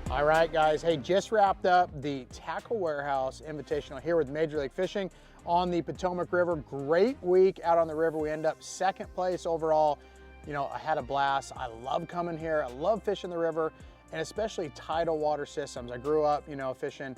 All right, guys. Hey, just wrapped up the Tackle Warehouse Invitational here with Major League Fishing on the Potomac River. Great week out on the river. We end up second place overall. You know, I had a blast. I love coming here. I love fishing the river, and especially tidal water systems. I grew up, you know, fishing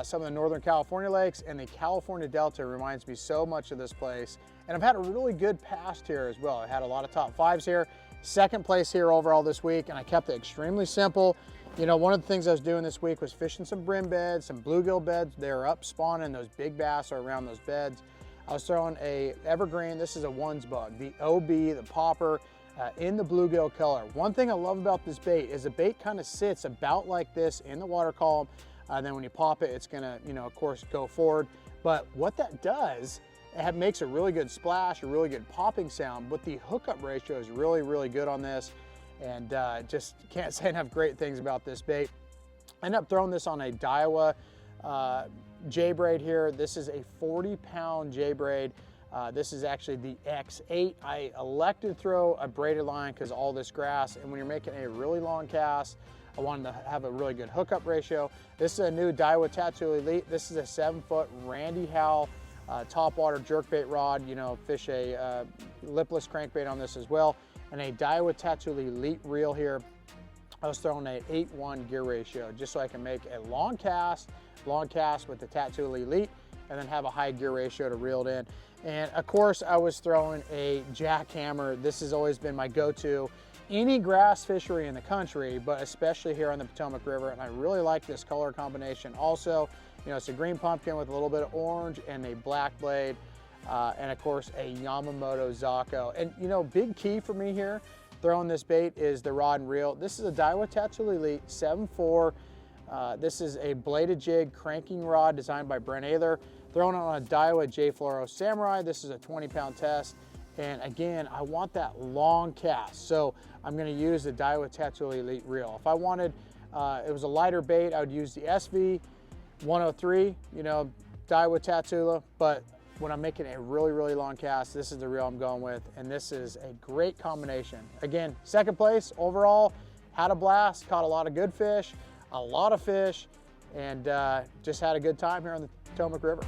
some of the Northern California lakes, and the California Delta reminds me so much of this place. And I've had a really good past here as well. I had a lot of top fives here. Second place here overall this week, and I kept it extremely simple. You know, one of the things I was doing this week was fishing some brim beds, some bluegill beds. They're up spawning. Those big bass are around those beds. I was throwing a evergreen. This is a ones bug, the OB, the popper, in the bluegill color. One thing I love about this bait is the bait kind of sits about like this in the water column. Then when you pop it, it's gonna, you know, of course, go forward. But what that does, it makes a really good splash, a really good popping sound, but the hookup ratio is really, really good on this. And just can't say enough great things about this bait. I ended up throwing this on a Daiwa J-braid here. This is a 40-pound J-braid. This is actually the X8. I elected to throw a braided line because all this grass, and when you're making a really long cast, I wanted to have a really good hookup ratio. This is a new Daiwa Tattoo Elite. This is a 7-foot Randy Howell topwater jerkbait rod. You know, fish a lipless crankbait on this as well. And a Daiwa Tattoo Elite reel here. I was throwing an 8:1 gear ratio just so I can make a long cast with the Tattoo Elite, and then have a high gear ratio to reel it in. And of course, I was throwing a jackhammer. This has always been my go-to any grass fishery in the country, but especially here on the Potomac River. And I really like this color combination. Also, you know, it's a green pumpkin with a little bit of orange and a black blade. And of course a Yamamoto Zako. And you know, big key for me here throwing this bait is the rod and reel. This is a Daiwa Tattoo Elite 7.4. This is a bladed jig cranking rod designed by Brent Ayler. Throwing it on a Daiwa J Fluoro Samurai. This is a 20-pound test. And again, I want that long cast. So I'm gonna use the Daiwa Tattoo Elite reel. If I wanted, it was a lighter bait, I would use the SV 103, you know, Daiwa Tattoola, but when I'm making a really, really long cast, this is the reel I'm going with, and this is a great combination. Again, second place overall, had a blast, caught a lot of good fish, a lot of fish, and just had a good time here on the Potomac River.